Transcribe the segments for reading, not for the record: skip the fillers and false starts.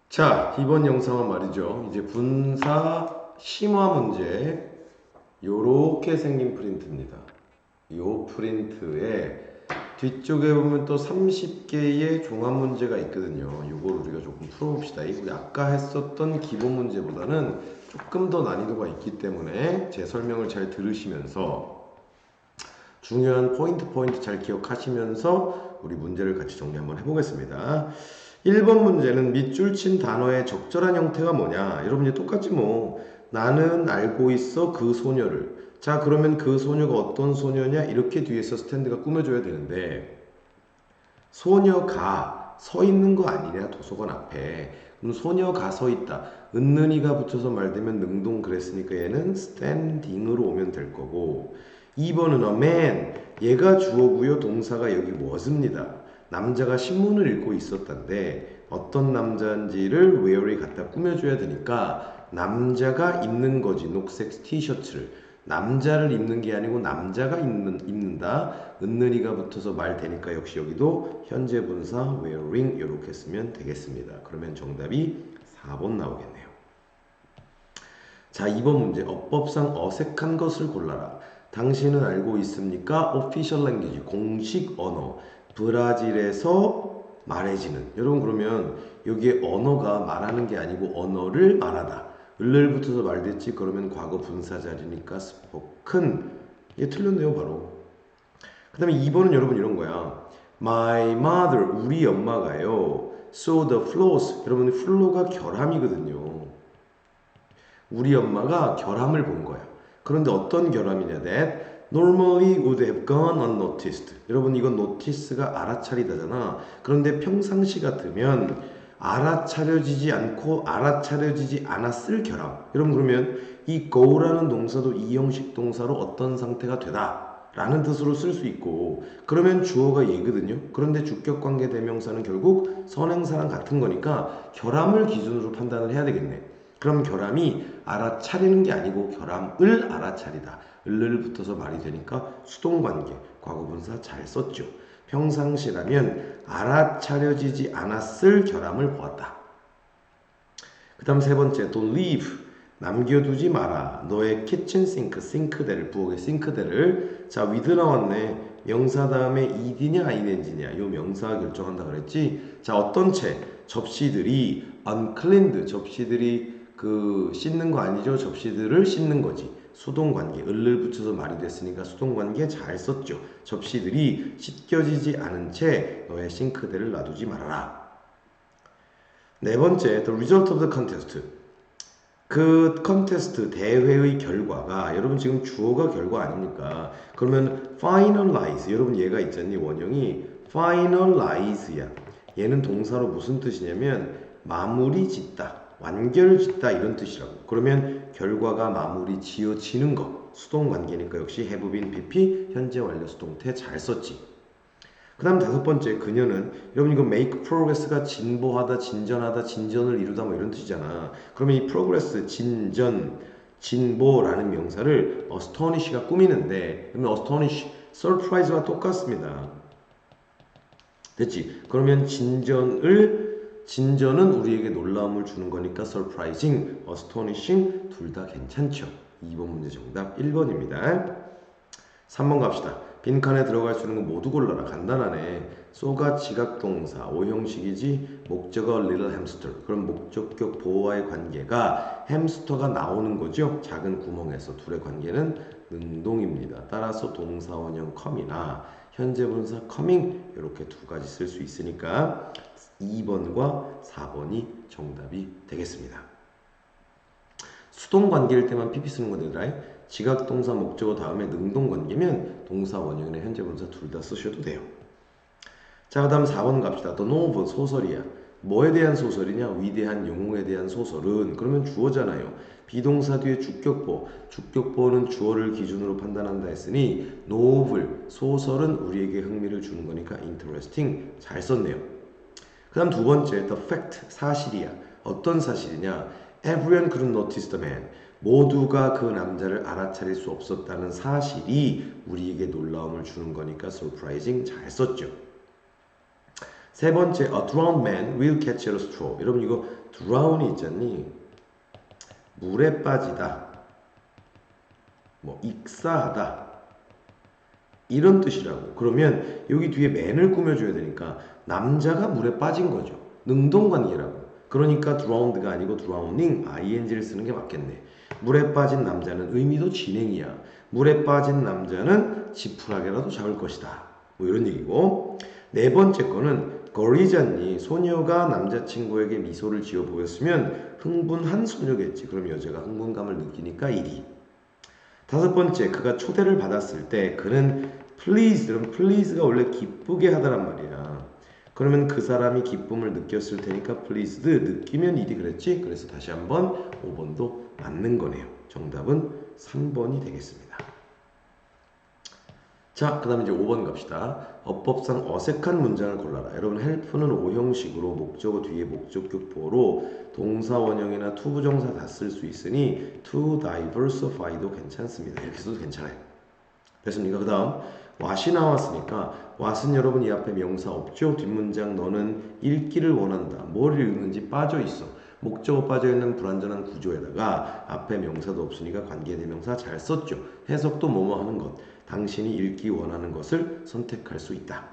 자, 이번 영상은 말이죠. 이제 분사 심화 문제 요렇게 생긴 프린트입니다. 요 프린트에 뒤쪽에 보면 또 30개의 종합 문제가 있거든요. 요걸 우리가 조금 풀어봅시다. 이거 아까 했었던 기본 문제보다는 조금 더 난이도가 있기 때문에 제 설명을 잘 들으시면서 중요한 포인트 잘 기억하시면서 우리 문제를 같이 정리 한번 해보겠습니다. 1번 문제는 밑줄 친 단어의 적절한 형태가 뭐냐? 여러분 이제 똑같지 뭐. 나는 알고 있어 그 소녀를. 자, 그러면 그 소녀가 어떤 소녀냐? 이렇게 뒤에서 스탠드가 꾸며줘야 되는데 소녀가 서 있는 거 아니냐? 도서관 앞에. 그럼 소녀가 서 있다. 은는이가 붙여서 말되면 능동 그랬으니까 얘는 standing으로 오면 될 거고 2번은 a man. 얘가 주어고요. 동사가 여기 was입니다. 남자가 신문을 읽고 있었단데 어떤 남자인지를 where에 갖다 꾸며줘야 되니까 남자가 입는 거지. 녹색 티셔츠를. 남자를 입는 게 아니고 남자가 입는다. 은는이가 붙어서 말 되니까 역시 여기도 현재 분사 wearing 이렇게 쓰면 되겠습니다. 그러면 정답이 4번 나오겠네요. 자, 2번 문제. 어법상 어색한 것을 골라라. 당신은 알고 있습니까? Official language, 공식 언어. 브라질에서 말해지는. 여러분 그러면 여기에 언어가 말하는 게 아니고 언어를 말하다. 을을 붙어서 말됐지. 그러면 과거 분사 자리니까 spoken. 이게 틀렸네요 바로. 그 다음에 2번은 여러분 이런 거야. My mother, 우리 엄마가요. saw the flaws. 여러분 플로가 결함이거든요. 우리 엄마가 결함을 본 거야. 그런데 어떤 결함이냐? That normally would have gone unnoticed. 여러분 이건 notice가 알아차리다잖아. 그런데 평상시 같으면 알아차려지지 않고 알아차려지지 않았을 결함. 여러분 그러면 이 go라는 동사도 이 형식 동사로 어떤 상태가 되다 라는 뜻으로 쓸 수 있고 그러면 주어가 얘거든요. 그런데 주격관계 대명사는 결국 선행사랑 같은 거니까 결함을 기준으로 판단을 해야 되겠네. 그럼 결함이 알아차리는 게 아니고 결함을 알아차리다. 을을 붙어서 말이 되니까 수동관계, 과거분사 잘 썼죠. 평상시라면 알아차려지지 않았을 결함을 보았다. 그 다음 세 번째, 또 leave, 남겨두지 마라. 너의 키친 싱크, 싱크대를, 부엌의 싱크대를. 자, with 나왔네. 명사 다음에 ed냐 ing냐. 요 명사가 결정한다 그랬지. 자, 어떤 채? 접시들이 uncleaned, 접시들이 그 씻는 거 아니죠? 접시들을 씻는 거지. 수동관계, 을을 붙여서 말이 됐으니까 수동관계 잘 썼죠. 접시들이 씻겨지지 않은 채 너의 싱크대를 놔두지 말아라. 네 번째, the result of the contest. 그 컨테스트 대회의 결과가 여러분 지금 주어가 결과 아닙니까? 그러면 finalize. 여러분 얘가 있잖니 원형이 finalize야. 얘는 동사로 무슨 뜻이냐면 마무리 짓다. 완결 짓다 이런 뜻이라고. 그러면 결과가 마무리 지어지는 거. 수동관계니까 역시 have been PP 현재 완료 수동태 잘 썼지. 그 다음 다섯 번째 그녀는 여러분 이거 make progress가 진보하다 진전하다 진전을 이루다 뭐 이런 뜻이잖아. 그러면 이 progress 진전 진보라는 명사를 astonish가 꾸미는데 그러면 astonish surprise와 똑같습니다. 됐지? 그러면 진전은 우리에게 놀라움을 주는 거니까 surprising, astonishing 둘 다 괜찮죠. 2번 문제 정답 1번입니다. 3번 갑시다. 빈칸에 들어갈 수 있는 거 모두 골라라. 간단하네. 쏘가 지각동사, 오형식이지 목적어 little hamster. 그럼 목적격 보호와의 관계가 햄스터가 나오는 거죠. 작은 구멍에서 둘의 관계는 능동입니다. 따라서 동사 원형 come이나 현재 분사 coming 이렇게 두 가지 쓸 수 있으니까 2번과 4번이 정답이 되겠습니다. 수동관계일 때만 PP 쓰는 건데 지각동사 목적어 다음에 능동관계면 동사 원형이나 현재 분사 둘 다 쓰셔도 돼요. 자, 그 다음 4번 갑시다. The novel, 소설이야. 뭐에 대한 소설이냐? 위대한 영웅에 대한 소설은 그러면 주어잖아요. 비동사 뒤에 주격보, 주격보는 주어를 기준으로 판단한다 했으니 novel, 소설은 우리에게 흥미를 주는 거니까 interesting 잘 썼네요. 그 다음 두 번째, the fact, 사실이야. 어떤 사실이냐? Everyone couldn't notice the man. 모두가 그 남자를 알아차릴 수 없었다는 사실이 우리에게 놀라움을 주는 거니까 surprising 잘 썼죠. 세 번째, a drowned man will catch a straw. 여러분 이거 drown이 있잖니? 물에 빠지다, 뭐 익사하다 이런 뜻이라고. 그러면 여기 뒤에 man을 꾸며줘야 되니까 남자가 물에 빠진 거죠. 능동관계라고. 그러니까 drowned가 아니고 drowning, ing를 쓰는 게 맞겠네. 물에 빠진 남자는 의미도 진행이야. 물에 빠진 남자는 지푸라기라도 잡을 것이다. 뭐 이런 얘기고. 네 번째 거는 거리잖니. 소녀가 남자친구에게 미소를 지어 보였으면 흥분한 소녀겠지. 그럼 여자가 흥분감을 느끼니까 1위. 다섯 번째, 그가 초대를 받았을 때 그는 please, 그럼 please가 원래 기쁘게 하다란 말이야. 그러면 그 사람이 기쁨을 느꼈을 테니까 pleased, 느끼면 1위 그랬지? 그래서 다시 한번 5번도 맞는 거네요. 정답은 3번이 되겠습니다. 자, 그 다음에 이제 5번 갑시다. 어법상 어색한 문장을 골라라. 여러분 help는 5형식으로 목적어 뒤에 목적격 보어로 동사 원형이나 투부정사 다 쓸 수 있으니 to diversify도 괜찮습니다. 이렇게 써도 괜찮아요. 됐습니까? 그 다음 what이 나왔으니까 what은 여러분 이 앞에 명사 없죠? 뒷문장 너는 읽기를 원한다. 뭘 읽는지 빠져있어. 목적어 빠져있는 불완전한 구조에다가 앞에 명사도 없으니까 관계대명사 잘 썼죠. 해석도 뭐뭐 하는 것. 당신이 읽기 원하는 것을 선택할 수 있다.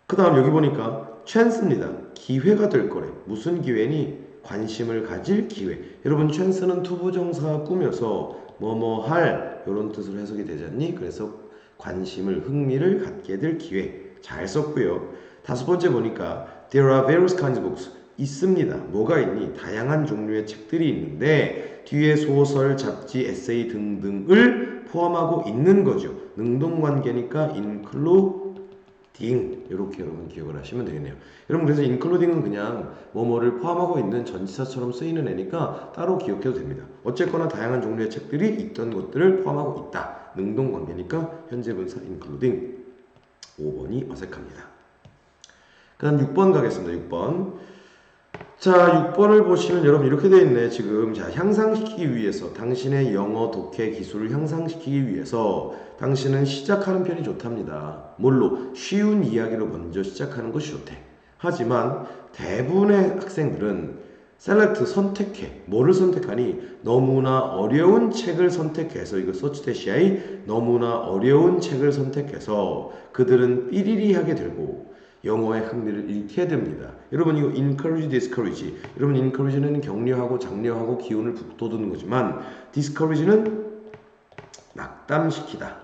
그 다음 여기 보니까 chance입니다. 기회가 될 거래. 무슨 기회니? 관심을 가질 기회. 여러분 chance는 투부정사가 꾸며서 뭐뭐 할 이런 뜻으로 해석이 되잖니? 그래서 관심을, 흥미를 갖게 될 기회. 잘 썼고요. 다섯 번째 보니까 there are various kinds of books. 있습니다. 뭐가 있니? 다양한 종류의 책들이 있는데 뒤에 소설, 잡지, 에세이 등등을 포함하고 있는 거죠. 능동관계니까 including 이렇게 여러분 기억을 하시면 되겠네요. 여러분 그래서 including은 그냥 뭐뭐를 포함하고 있는 전치사처럼 쓰이는 애니까 따로 기억해도 됩니다. 어쨌거나 다양한 종류의 책들이 있던 것들을 포함하고 있다. 능동관계니까 현재 분사 including 5번이 어색합니다. 그 다음 6번 가겠습니다. 6번. 자, 6번을 보시면 여러분 이렇게 되어 있네. 지금 자, 향상시키기 위해서 당신의 영어 독해 기술을 향상시키기 위해서 당신은 시작하는 편이 좋답니다. 뭘로? 쉬운 이야기로 먼저 시작하는 것이 좋대. 하지만 대부분의 학생들은 select 선택해. 뭐를 선택하니? 너무나 어려운 책을 선택해서 이거 서치 대시아이 너무나 어려운 책을 선택해서 그들은 삐리리 하게 되고 영어의 흥미를 잃게 됩니다. 여러분 이거 encourage, discourage. 여러분 encourage는 격려하고 장려하고 기운을 북돋우는 거지만 discourage는 낙담시키다.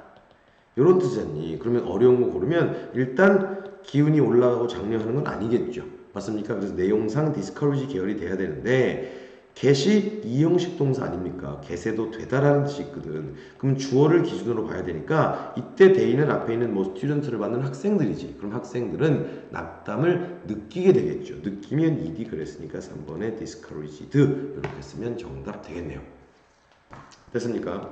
이런 뜻이잖니. 그러면 어려운 거 고르면 일단 기운이 올라가고 장려하는 건 아니겠죠. 맞습니까? 그래서 내용상 discourage 계열이 돼야 되는데 get이 이형식 동사 아닙니까? get에도 되다라는 뜻이 있거든. 그럼 주어를 기준으로 봐야 되니까 이때 대인은 앞에 있는 뭐 student를 받는 학생들이지. 그럼 학생들은 낙담을 느끼게 되겠죠. 느끼면 ED 그랬으니까 3번에 discouraged 이렇게 쓰면 정답 되겠네요. 됐습니까?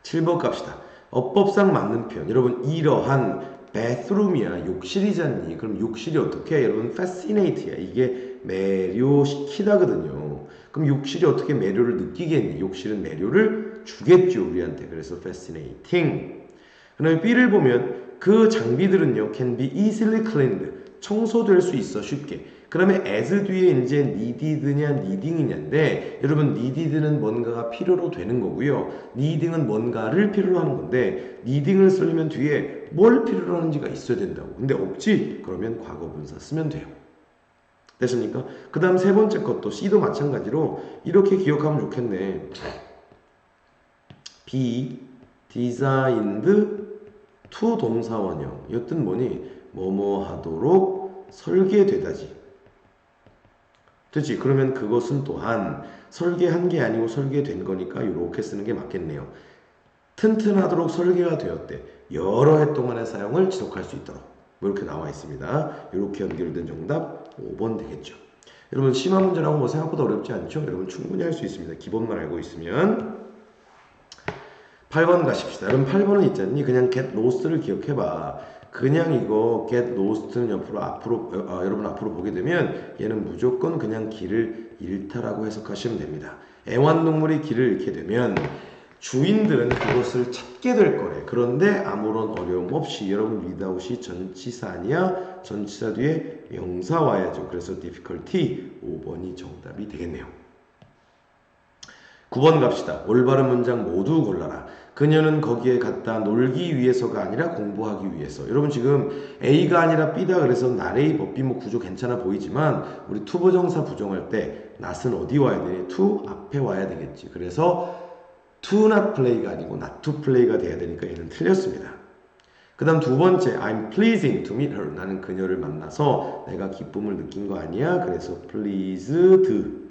7번 갑시다. 어법상 맞는 표현. 여러분 이러한 bathroom이야. 욕실이잖니. 그럼 욕실이 어떻게 해? 여러분 fascinate야. 이게 매료시키다거든요. 그럼 욕실이 어떻게 매료를 느끼겠니? 욕실은 매료를 주겠죠. 우리한테. 그래서 fascinating. 그 다음에 B를 보면 그 장비들은요. can be easily cleaned. 청소될 수 있어. 쉽게. 그러면 as 뒤에 이제 needed냐 needing이냐인데 여러분 needed는 뭔가가 필요로 되는 거고요. needing은 뭔가를 필요로 하는 건데 needing을 쓰려면 뒤에 뭘 필요로 하는지가 있어야 된다고. 근데 없지? 그러면 과거분사 쓰면 돼요. 됐습니까? 그 다음 세 번째 것도 C도 마찬가지로 이렇게 기억하면 좋겠네. be designed to 동사원형. 이것은 뭐니? 뭐뭐 하도록 설계되다지. 그렇지? 그러면 그것은 또한 설계한 게 아니고 설계된 거니까 이렇게 쓰는 게 맞겠네요. 튼튼하도록 설계가 되었대. 여러 해 동안의 사용을 지속할 수 있도록. 이렇게 나와 있습니다. 이렇게 연결된 정답 5번 되겠죠. 여러분 심화 문제라고 뭐 생각보다 어렵지 않죠? 여러분 충분히 할 수 있습니다. 기본만 알고 있으면. 8번 가십시다. 여러분 8번은 있잖니? 그냥 get lost를 기억해봐. 그냥 이거 get lost는 여러분 앞으로 보게 되면 얘는 무조건 그냥 길을 잃다라고 해석하시면 됩니다. 애완동물이 길을 잃게 되면 주인들은 그것을 찾게 될 거래. 그런데 아무런 어려움 없이 여러분 without이 전치사 아니야? 전치사 뒤에 명사 와야죠. 그래서 difficulty 5번이 정답이 되겠네요. 9번 갑시다. 올바른 문장 모두 골라라. 그녀는 거기에 갔다 놀기 위해서가 아니라 공부하기 위해서. 여러분 지금 A가 아니라 B다 그래서 나레이 법비 뭐 구조 괜찮아 보이지만 우리 투부정사 부정할 때 not은 어디 와야 되니? to 앞에 와야 되겠지. 그래서 to not play가 아니고 not to play가 돼야 되니까 얘는 틀렸습니다. 그 다음 두 번째 I'm pleasing to meet her. 나는 그녀를 만나서 내가 기쁨을 느낀 거 아니야. 그래서 pleased.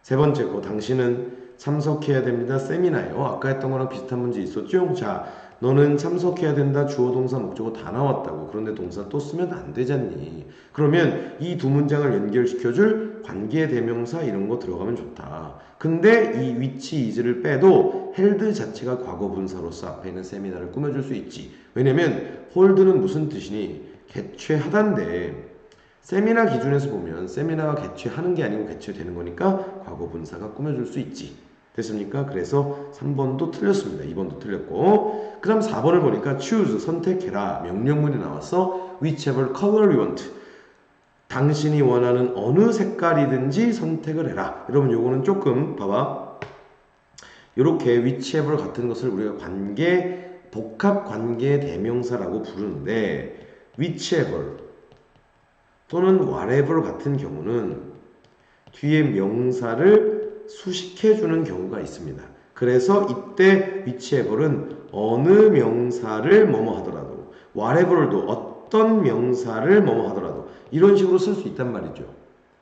세 번째 거 당신은 참석해야 됩니다. 세미나요. 아까 했던 거랑 비슷한 문제 있었죠? 자, 너는 참석해야 된다. 주어, 동사, 목적어 다 나왔다고. 그런데 동사 또 쓰면 안 되잖니. 그러면 이 두 문장을 연결시켜줄 관계 대명사 이런 거 들어가면 좋다. 근데 이 위치 is를 빼도 held 자체가 과거 분사로서 앞에 있는 세미나를 꾸며줄 수 있지. 왜냐면 hold는 무슨 뜻이니? 개최하다인데 세미나 기준에서 보면 세미나가 개최하는 게 아니고 개최되는 거니까 과거 분사가 꾸며줄 수 있지. 됐습니까? 그래서 3번도 틀렸습니다. 2번도 틀렸고 그 다음 4번을 보니까 choose, 선택해라. 명령문이 나왔어. whichever color you want. 당신이 원하는 어느 색깔이든지 선택을 해라. 여러분 요거는 조금 봐봐. 이렇게 whichever 같은 것을 우리가 복합 관계 대명사라고 부르는데 whichever 또는 whatever 같은 경우는 뒤에 명사를 수식해주는 경우가 있습니다. 그래서 이때 whichever은 어느 명사를 뭐뭐 하더라도 whatever도 어떤 명사를 뭐뭐 하더라도 이런 식으로 쓸 수 있단 말이죠.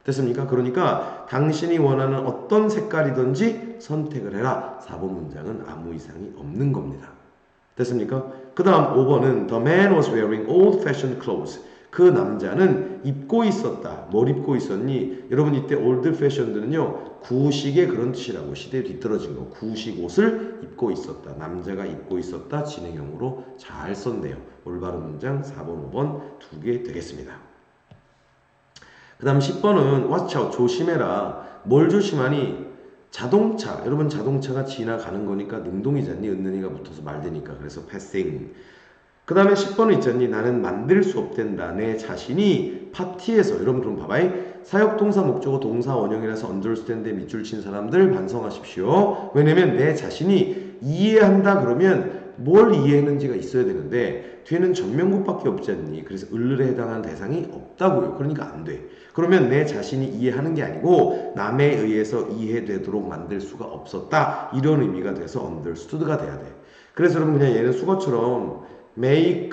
됐습니까? 그러니까 당신이 원하는 어떤 색깔이든지 선택을 해라. 4번 문장은 아무 이상이 없는 겁니다. 됐습니까? 그 다음 5번은 The man was wearing old-fashioned clothes. 그 남자는 입고 있었다. 뭘 입고 있었니? 여러분 이때 old-fashioned는요. 구식의 그런 뜻이라고. 시대에 뒤떨어진 거. 구식 옷을 입고 있었다. 남자가 입고 있었다. 진행형으로 잘 썼네요. 올바른 문장 4번, 5번 두 개 되겠습니다. 그 다음 10번은 watch out. 조심해라. 뭘 조심하니? 자동차. 여러분 자동차가 지나가는 거니까 능동이잖니. 은는이가 붙어서 말되니까. 그래서 passing. 그 다음에 10번은 있잖니. 나는 만들 수 없댄다. 내 자신이 파티에서. 여러분 그럼 봐봐요. 사역동사 목적어 동사 원형이라서 understand에 밑줄 친 사람들 반성하십시오. 왜냐면 내 자신이 이해한다 그러면 뭘 이해했는지가 있어야 되는데 뒤에는 전면국밖에 없지 않니. 그래서 을에 해당하는 대상이 없다고요. 그러니까 안 돼. 그러면 내 자신이 이해하는 게 아니고 남에 의해서 이해되도록 만들 수가 없었다. 이런 의미가 돼서 understood가 돼야 돼. 그래서 여러분 그냥 얘는 수거처럼 make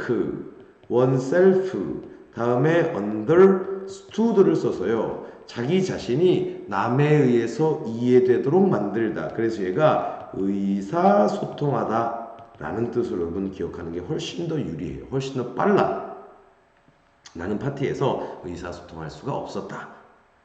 oneself 다음에 understood를 써서요. 자기 자신이 남에 의해서 이해되도록 만들다. 그래서 얘가 의사소통하다 라는 뜻으로 여러분 기억하는 게 훨씬 더 유리해요. 훨씬 더 빨라. 나는 파티에서 의사소통할 수가 없었다.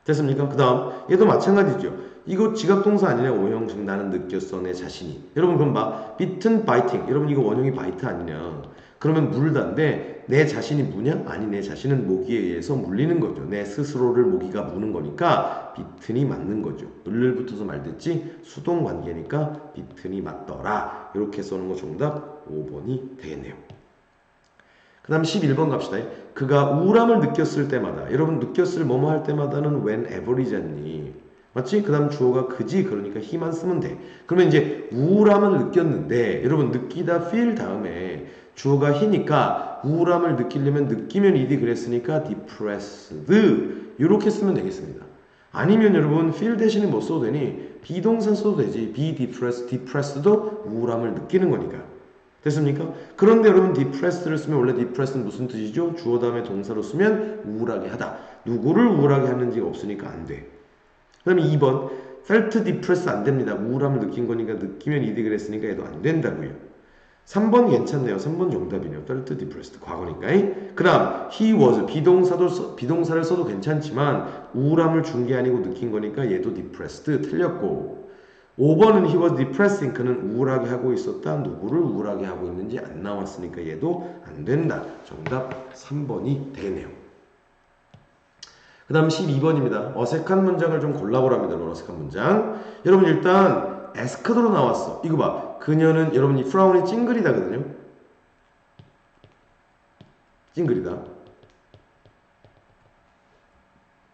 됐습니까? 그 다음 얘도 마찬가지죠. 이거 지각동사 아니냐 오형식 나는 느꼈어 내 자신이. 여러분 그럼 막 bitten, biting. 여러분 이거 원형이 bite 아니냐. 그러면 물다인데 내 자신이 무냐? 아니 내 자신은 모기에 의해서 물리는 거죠. 내 스스로를 모기가 무는 거니까 bitten이 맞는 거죠. 을을 붙어서 말됐지 수동관계니까 bitten이 맞더라. 이렇게 써는 거 정답 5번이 되겠네요. 그 다음 11번 갑시다. 그가 우울함을 느꼈을 때마다. 여러분 느꼈을 뭐뭐 할 때마다는 whenever이잖니. 맞지? 그 다음 주어가 그지. 그러니까 he만 쓰면 돼. 그러면 이제 우울함을 느꼈는데 여러분 느끼다 feel 다음에 주어가 he니까 우울함을 느끼려면 느끼면 ed 그랬으니까 depressed 이렇게 쓰면 되겠습니다. 아니면 여러분 feel 대신에 뭐 써도 되니? 비동사 써도 되지. be depressed, depressed도 우울함을 느끼는 거니까. 됐습니까? 그런데 여러분 depressed를 쓰면 원래 depressed는 무슨 뜻이죠? 주어 다음에 동사로 쓰면 우울하게 하다. 누구를 우울하게 하는지가 없으니까 안 돼. 그 다음에 2번 felt depressed 안 됩니다. 우울함을 느낀 거니까 느끼면 ed 그랬으니까 얘도 안 된다고요. 3번 괜찮네요. 3번 정답이네요. felt depressed 과거니까. 그 다음 he was 비동사를 써도 괜찮지만 우울함을 준 게 아니고 느낀 거니까 얘도 depressed 틀렸고 5번은 he was depressing. 그는 우울하게 하고 있었다. 누구를 우울하게 하고 있는지 안 나왔으니까 얘도 안 된다. 정답 3번이 되네요. 그 다음 12번입니다. 어색한 문장을 좀 골라보랍니다. 어색한 문장. 여러분 일단 에스카도로 나왔어. 이거 봐. 그녀는 여러분 이 프라운이 찡그리다거든요. 찡그리다.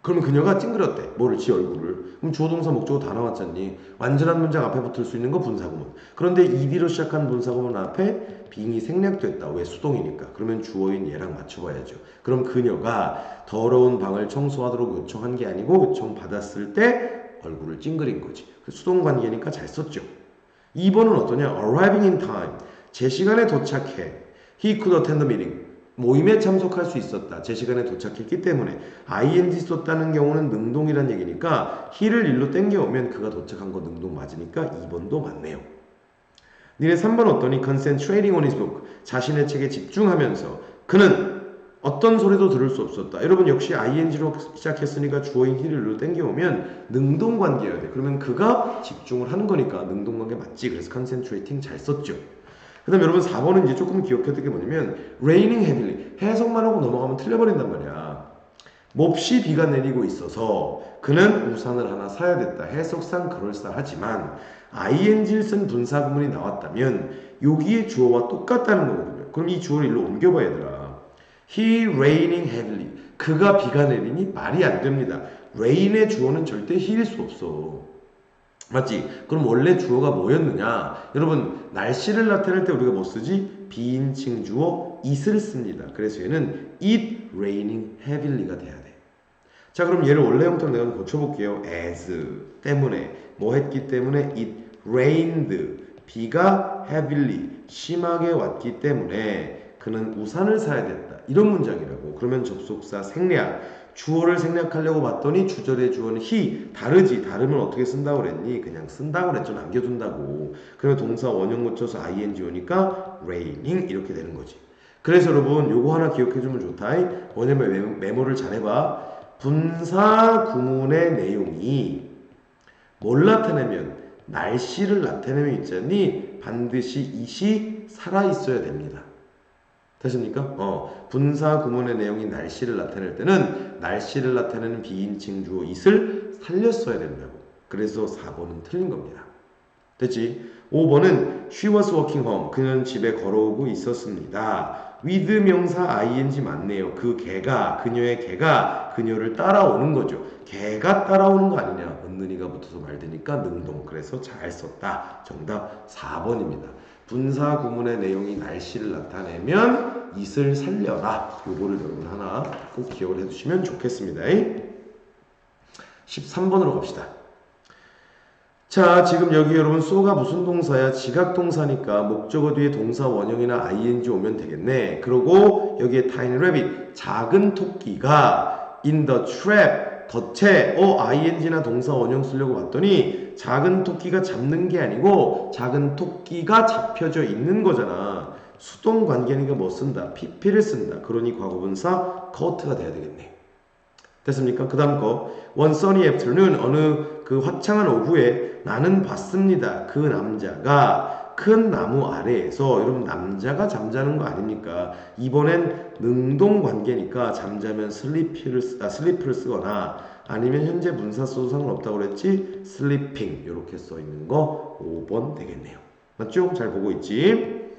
그러면 그녀가 찡그렸대. 뭐를? 지 얼굴을. 그럼 주어 동사 목적어 다 나왔잖니. 완전한 문장 앞에 붙을 수 있는 거 분사구문. 그런데 ed로 시작한 분사구문 앞에 being이 생략됐다. 왜? 수동이니까. 그러면 주어인 얘랑 맞춰봐야죠. 그럼 그녀가 더러운 방을 청소하도록 요청한 게 아니고 요청받았을 때 얼굴을 찡그린 거지. 수동 관계니까 잘 썼죠. 2번은 어떠냐? arriving in time. 제 시간에 도착해. He could attend the meeting. 모임에 참석할 수 있었다. 제 시간에 도착했기 때문에. ing 썼다는 경우는 능동이란 얘기니까 he를 일로 땡겨오면 그가 도착한 거 능동 맞으니까 2번도 맞네요. 니네 3번 어떠니? concentrating on his book. 자신의 책에 집중하면서 그는 어떤 소리도 들을 수 없었다. 여러분 역시 ing로 시작했으니까 주어인 he를 일로 땡겨오면 능동관계여야 돼. 그러면 그가 집중을 한 거니까 능동관계 맞지. 그래서 concentrating 잘 썼죠. 그 다음 여러분 4번은 이제 조금 기억해야 될 게 뭐냐면 raining heavily. 해석만 하고 넘어가면 틀려버린단 말이야. 몹시 비가 내리고 있어서 그는 우산을 하나 사야 됐다. 해석상 그럴싸하지만 ing를 쓴 분사구문이 나왔다면 여기에 주어와 똑같다는 거거든요. 그럼 이 주어를 일로 옮겨봐 얘들아. He raining heavily. 그가 비가 내리니 말이 안 됩니다. rain의 주어는 절대 he일 수 없어. 맞지? 그럼 원래 주어가 뭐였느냐? 여러분 날씨를 나타낼 때 우리가 뭐 쓰지? 비인칭 주어 it을 씁니다. 그래서 얘는 it raining heavily가 돼야 돼. 자 그럼 얘를 원래 형태로 내가 고쳐볼게요. as 때문에 뭐 했기 때문에 it rained 비가 heavily 심하게 왔기 때문에 그는 우산을 사야 됐다. 이런 문장이라고. 그러면 접속사 생략 주어를 생략하려고 봤더니 주절의 주어는 he 다르지. 다르면 어떻게 쓴다고 그랬니? 그냥 쓴다고 그랬죠. 남겨둔다고. 그러면 동사 원형 고쳐서 ing 오니까 raining 이렇게 되는 거지. 그래서 여러분 요거 하나 기억해주면 좋다. 뭐냐면 메모를 잘 해봐. 분사 구문의 내용이 뭘 나타내면 날씨를 나타내면 있잖니 반드시 it이 살아있어야 됩니다. 되십니까? 분사 구문의 내용이 날씨를 나타낼 때는 날씨를 나타내는 비인칭 주어 it을 살렸어야 된다고. 그래서 4번은 틀린 겁니다. 됐지? 5번은 she was walking home. 그는 집에 걸어오고 있었습니다. with 명사 ing 맞네요. 그 걔가 그녀의 걔가 그녀를 따라오는 거죠. 걔가 따라오는 거 아니냐. 은는이가 붙어서 말되니까 능동. 그래서 잘 썼다. 정답 4번입니다. 분사 구문의 내용이 날씨를 나타내면 it을 살려라. 요거를 여러분 하나 꼭 기억을 해두시면 좋겠습니다. 13번으로 갑시다. 자 지금 여기 여러분 so가 무슨 동사야? 지각동사니까 목적어 뒤에 동사 원형이나 ing 오면 되겠네. 그리고 여기에 tiny rabbit 작은 토끼가 in the trap 덫에 ing나 동사 원형 쓰려고 봤더니 작은 토끼가 잡는 게 아니고 작은 토끼가 잡혀져 있는 거잖아. 수동 관계니까 뭐 쓴다? pp를 쓴다. 그러니 과거분사 caught가 돼야 되겠네. 됐습니까? 그 다음 거 one sunny afternoon 어느 그 화창한 오후에 나는 봤습니다. 그 남자가 큰 나무 아래에서 여러분 남자가 잠자는 거 아닙니까? 이번엔 능동 관계니까 잠자면 sleep를 쓰거나 아니면 현재 분사 써도 상관없다고 그랬지? sleeping 이렇게 써 있는 거 5번 되겠네요. 맞죠? 잘 보고 있지?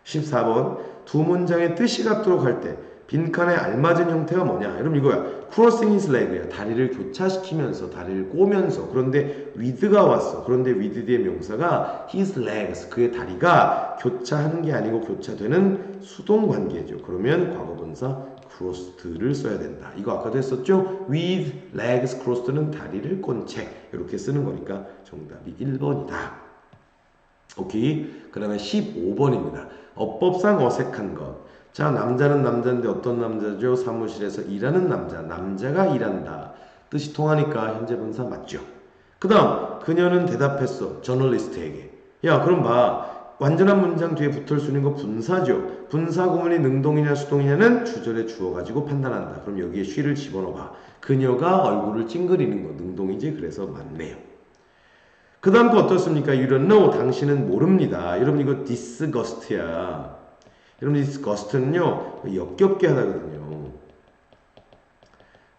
14번 두 문장의 뜻이 같도록 할 때 빈칸에 알맞은 형태가 뭐냐? 여러분 이거야. crossing his leg야. 다리를 교차시키면서 다리를 꼬면서. 그런데 with가 왔어. 그런데 with 뒤에 명사가 his legs. 그의 다리가 교차하는 게 아니고 교차되는 수동 관계죠. 그러면 과거분사 crossed를 써야 된다. 이거 아까도 했었죠? with legs crossed는 다리를 꼰 채. 이렇게 쓰는 거니까 정답이 1번이다. 오케이. 그 다음에 15번입니다. 어법상 어색한 것. 자, 남자는 남자인데 어떤 남자죠? 사무실에서 일하는 남자. 남자가 일한다. 뜻이 통하니까 현재 분사 맞죠? 그 다음 그녀는 대답했어. 저널리스트에게. 야 그럼 봐. 완전한 문장 뒤에 붙을 수 있는 거 분사죠. 분사 구문이 능동이냐 수동이냐는 주절에 주어 가지고 판단한다. 그럼 여기에 she를 집어넣어봐. 그녀가 얼굴을 찡그리는 거 능동이지. 그래서 맞네요. 그 다음 거 어떻습니까? You don't know. 당신은 모릅니다. 여러분 이거 disgust야. 여러분 disgust는요 역겹게 하다거든요.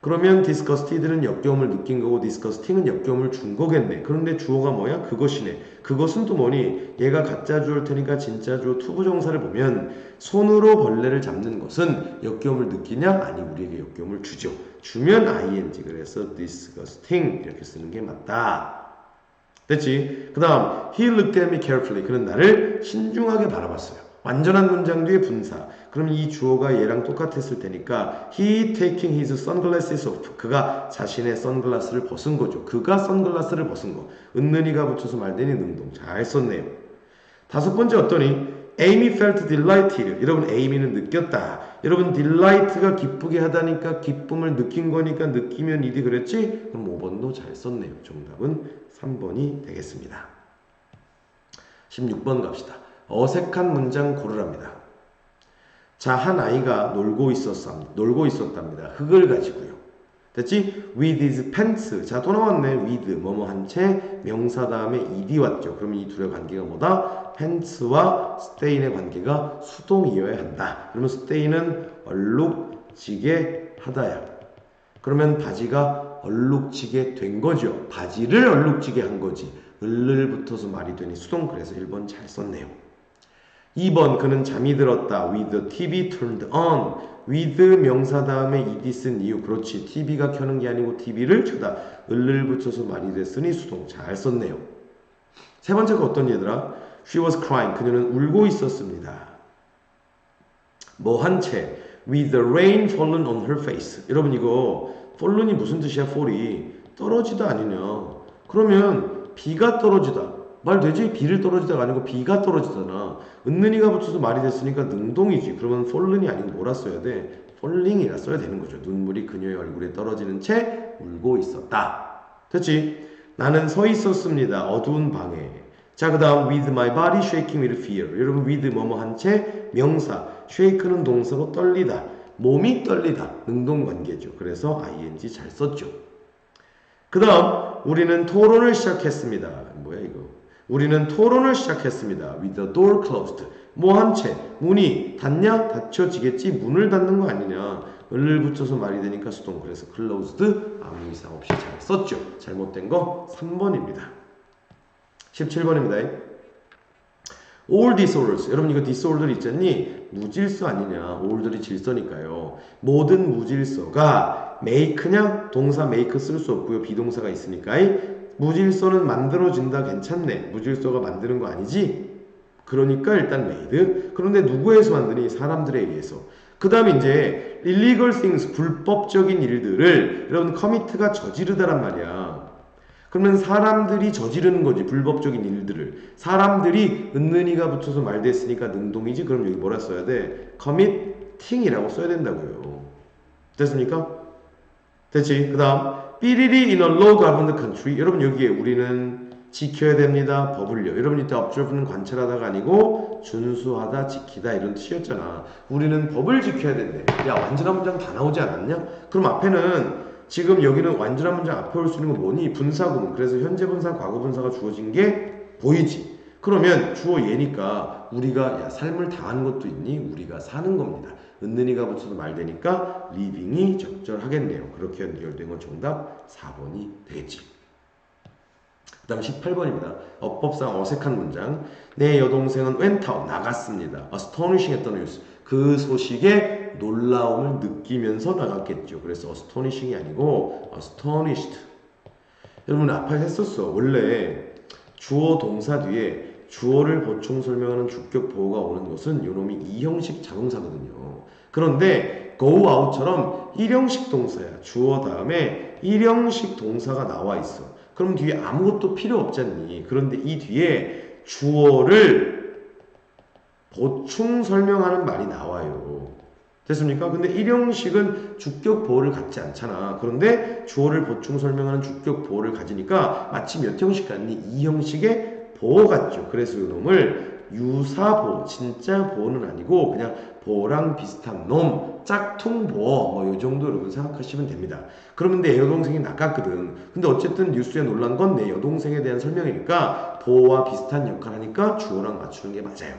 그러면 disgusted는 역겨움을 느낀 거고 disgusting은 역겨움을 준 거겠네. 그런데 주어가 뭐야? 그것이네. 그것은 또 뭐니? 얘가 가짜 주어일 테니까 진짜 주어 투부정사를 보면 손으로 벌레를 잡는 것은 역겨움을 느끼냐? 아니 우리에게 역겨움을 주죠. 주면 ing. 그래서 disgusting 이렇게 쓰는 게 맞다. 됐지? 그 다음 he looked at me carefully. 그는 나를 신중하게 바라봤어요. 완전한 문장 뒤에 분사. 그럼 이 주어가 얘랑 똑같았을 테니까 he taking his sunglasses off. 그가 자신의 선글라스를 벗은 거죠. 그가 선글라스를 벗은 거. 은는이가 붙여서 말되니 능동. 잘 썼네요. 다섯 번째 어떠니? Amy felt delighted. 여러분 Amy는 느꼈다. 여러분 delight가 기쁘게 하다니까 기쁨을 느낀 거니까 느끼면 이디 그랬지? 그럼 5번도 잘 썼네요. 정답은 3번이 되겠습니다. 16번 갑시다. 어색한 문장 고르랍니다. 자, 한 아이가 놀고 있었답니다. 흙을 가지고요. 됐지? With his pants. 자, 또 나왔네. with 뭐뭐 한 채 명사 다음에 ed 왔죠. 그러면 이 둘의 관계가 뭐다? pants와 stay인의 관계가 수동이어야 한다. 그러면 stay는 얼룩지게 하다야. 그러면 바지가 얼룩지게 된 거죠. 바지를 얼룩지게 한 거지. 을을 붙어서 말이 되니 수동. 그래서 1번 잘 썼네요. 2번 그는 잠이 들었다. With the TV turned on. with 명사 다음에 ed 쓴 이유. 그렇지. TV가 켜는 게 아니고 TV를 켜다. 을을 붙여서 말이 됐으니 수동. 잘 썼네요. 세 번째가 어떤 얘들아? She was crying. 그녀는 울고 있었습니다. 뭐 한 채. With the rain fallen on her face. 여러분 이거 fallon이 무슨 뜻이야? fall이 떨어지다 아니냐. 그러면 비가 떨어지다. 말 되지? 비를 떨어지다가 아니고 비가 떨어지잖아. 은는이가 붙여서 말이 됐으니까 능동이지. 그러면 fallon이 아니고 뭐라 써야 돼? falling이라 써야 되는 거죠. 눈물이 그녀의 얼굴에 떨어지는 채 울고 있었다. 됐지? 나는 서 있었습니다. 어두운 방에. 자, 그 다음 with my body shaking with fear. 여러분 with 뭐뭐 한 채 명사. shake는 동사로 떨리다. 몸이 떨리다. 능동관계죠. 그래서 ing 잘 썼죠. 그 다음 우리는 토론을 시작했습니다. 뭐야 이거? 우리는 토론을 시작했습니다. With the door closed. 뭐 한 채. 문이 닫냐? 닫혀지겠지. 문을 닫는 거 아니냐. 을을 붙여서 말이 되니까 수동. 그래서 closed 아무 이상 없이 잘 썼죠. 잘못된 거 3번입니다. 17번입니다. All disorders. 여러분 이거 disorder 있잖니? 무질서 아니냐. all들이 질서니까요. 모든 무질서가 make냐? 동사 make 쓸 수 없고요. 비동사가 있으니까 무질서는 만들어진다. 괜찮네. 무질서가 만드는 거 아니지? 그러니까 일단 made. 그런데 누구에서 만드니? 사람들에 의해서. 그 다음에 이제 illegal things. 불법적인 일들을 여러분 commit가 저지르다란 말이야. 그러면 사람들이 저지르는 거지. 불법적인 일들을. 사람들이 은는이가 붙여서 말됐으니까 능동이지. 그럼 여기 뭐라 써야 돼? committing이라고 써야 된다고요. 됐습니까? 됐지? 그 다음 삐리리 in a low governed country. 여러분 여기에 우리는 지켜야 됩니다. 법을요. 여러분 이때 observe는 관찰하다가 아니고 준수하다, 지키다 이런 뜻이었잖아. 우리는 법을 지켜야 된대. 야 완전한 문장 다 나오지 않았냐? 그럼 앞에는 지금 여기는 완전한 문장 앞에 올 수 있는 건 뭐니? 분사구문. 그래서 현재 분사, 과거 분사가 주어진 게 보이지. 그러면 주어 얘니까 우리가 야 삶을 당하는 것도 있니? 우리가 사는 겁니다. 은는이가 붙여서 말되니까 living이 적절하겠네요. 그렇게 연결된 건 정답 4번이 되겠지. 그 다음 18번입니다. 어법상 어색한 문장. 내 여동생은 went out, 나갔습니다. astonishing 했던 뉴스. 그 소식에 놀라움을 느끼면서 나갔겠죠. 그래서 astonishing이 아니고 astonished. 여러분 앞에 했었어. 원래 주어 동사 뒤에 주어를 보충 설명하는 주격 보호가 오는 것은 요놈이 2형식 자동사거든요. 그런데 go out처럼 1형식 동사야. 주어 다음에 1형식 동사가 나와 있어. 그럼 뒤에 아무것도 필요 없잖니. 그런데 이 뒤에 주어를 보충 설명하는 말이 나와요. 됐습니까? 근데 1형식은 주격 보호를 갖지 않잖아. 그런데 주어를 보충 설명하는 주격 보호를 가지니까 마치 몇 형식 같니? 2형식의 보호 같죠. 그래서 이놈을 유사보, 진짜 보는 아니고 그냥 보랑 비슷한 놈, 짝퉁보 뭐 요 정도 여러분 생각하시면 됩니다. 그러면 내 여동생이 나갔거든. 근데 어쨌든 뉴스에 놀란 건 내 여동생에 대한 설명이니까 보와 비슷한 역할 하니까 주어랑 맞추는 게 맞아요.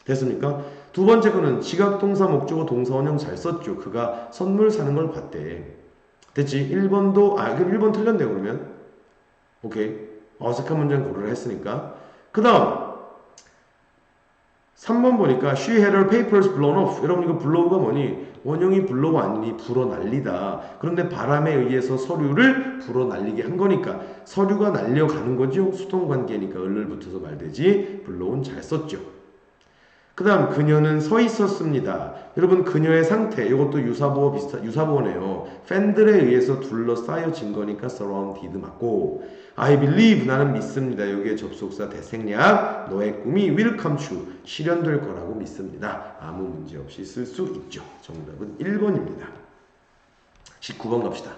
됐습니까? 두 번째 거는 지각 동사 목적어 동사 원형 잘 썼죠. 그가 선물 사는 걸 봤대. 됐지? 1번도 그럼 1번 틀렸네요. 그러면 오케이. 어색한 문장 고르를 했으니까. 그 다음 3번 보니까 she had her papers blown off. 여러분 이거 블로우가 뭐니? 원형이 블로우 아니니 불어 날리다. 그런데 바람에 의해서 서류를 불어 날리게 한 거니까 서류가 날려가는 거죠. 수동관계니까 을을 붙어서 말되지. 블로우는 잘 썼죠. 그 다음 그녀는 서 있었습니다. 여러분 그녀의 상태 이것도 유사보어 비슷한 유사보어네요. 팬들에 의해서 둘러싸여진 거니까 surrounded 맞고 I believe 나는 믿습니다. 여기에 접속사 대생략 너의 꿈이 will come true 실현될 거라고 믿습니다. 아무 문제 없이 쓸 수 있죠. 정답은 1번입니다. 19번 갑시다.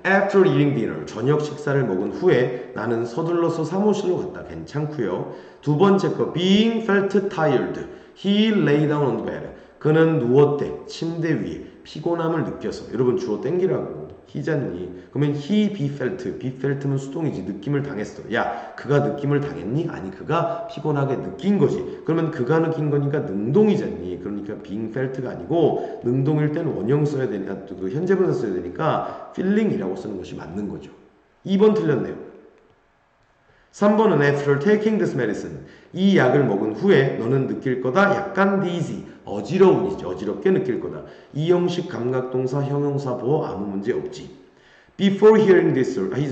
After eating dinner, 저녁 식사를 먹은 후에 나는 서둘러서 사무실로 갔다. 괜찮고요. 두 번째 거, being felt tired. He lay down on the bed. 그는 누웠대. 침대 위에. 피곤함을 느껴서. 여러분 주어 땡기라고. 희잖니. 그러면 he be felt. be felt면 수동이지. 느낌을 당했어. 야, 그가 느낌을 당했니? 아니, 그가 피곤하게 느낀 거지. 그러면 그가 느낀 거니까 능동이잖니. 그러니까 being felt가 아니고 능동일 때는 원형 써야 되니까 그 현재분사 써야 되니까 feeling이라고 쓰는 것이 맞는 거죠. 2번 틀렸네요. 3번은 after taking this medicine. 이 약을 먹은 후에 너는 느낄 거다. 약간 dizzy. 어지러운이지. 어지럽게 느낄 거다. 이 형식 감각동사 형용사 보호 아무 문제 없지. Before hearing his